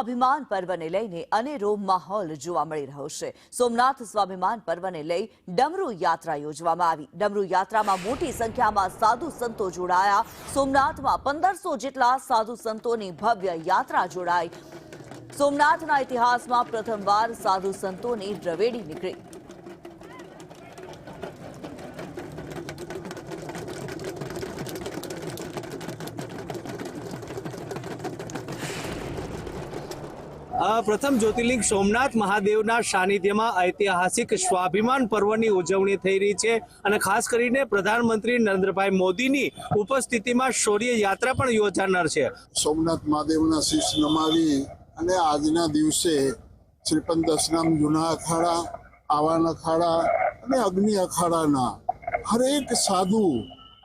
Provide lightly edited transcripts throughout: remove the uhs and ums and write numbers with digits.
સ્વાભિમાન પર્વને લઈને અનેરો માહોલ જોવા મળી રહ્યો છે। સોમનાથ સ્વાભિમાન પર્વને લઈ ડમરૂ યાત્રા યોજવામાં આવી। ડમરૂ યાત્રામાં મોટી સંખ્યામાં સાધુ સંતો જોડાયા। સોમનાથમાં 1500 જેટલા સાધુ સંતોની ભવ્ય યાત્રા જોડાઈ। સોમનાથના ઇતિહાસમાં પ્રથમવાર સાધુ સંતોની રવેડી નીકળી। પ્રથમ જ્યોતિર્લિંગ સોમનાથ મહાદેવના સાનિધ્યમાં ઐતિહાસિક સ્વાભિમાન પર્વની ઉજવણી થઈ રહી છે અને ખાસ કરીને પ્રધાનમંત્રી નરેન્દ્રભાઈ મોદીની ઉપસ્થિતિમાં શૌર્ય યાત્રા પણ યોજાનાર છે। સોમનાથ મહાદેવના શીશ નમાવી અને આજના દિવસે શ્રીપંત દશનામ જૂના અખાડા, આવાન અખાડા અને અગ્નિ અખાડાના હરેક સાધુ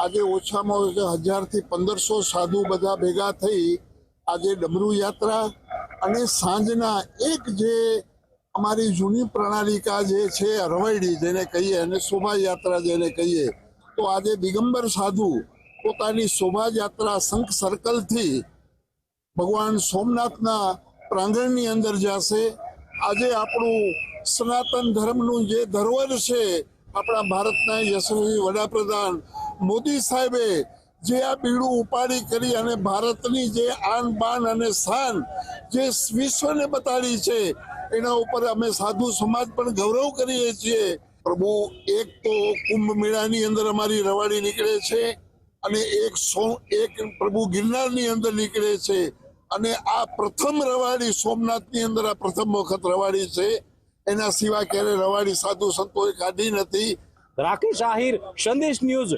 આજે ઓછામાં ઓછા 1000 થી 1500 સાધુ બધા ભેગા થઈ આજે ડમરૂ યાત્રા અને સાંજના એક જે અમારી જૂની પ્રણાલિકા જે છે રવાયડી જેને કહીએ અને શોભાયાત્રા જેને કહીએ, તો આજે દિગંબર સાધુ પોતાની શોભાયાત્રા શંખ સર્કલથી ભગવાન સોમનાથના પ્રાંગણની અંદર જશે। આજે આપણું સનાતન ધર્મનું જે ધરોહર છે, આપણા ભારતના યશસ્વી વડાપ્રધાન મોદી સાહેબે જે આ બીડું ઉપાડી કરી અને ભારતની જે આન બાન અને શાન જે વિશ્વને બતાડી છે, એના ઉપર અમે સાધુ સમાજ પણ ગૌરવ કરીએ છીએ। પ્રભુ એક તો કુંભ મેળાની અંદર અમારી રવાડી નીકળે છે અને એક પ્રભુ ગિરનારની અંદર નીકળે છે અને આ પ્રથમ રવાડી સોમનાથની અંદર આ પ્રથમ વખત રવાડી છે। એના સિવાય ક્યારે રવાડી સાધુ સંતોએ કાઢી નથી। રાકેશ આહિર, સંદેશ ન્યૂઝ।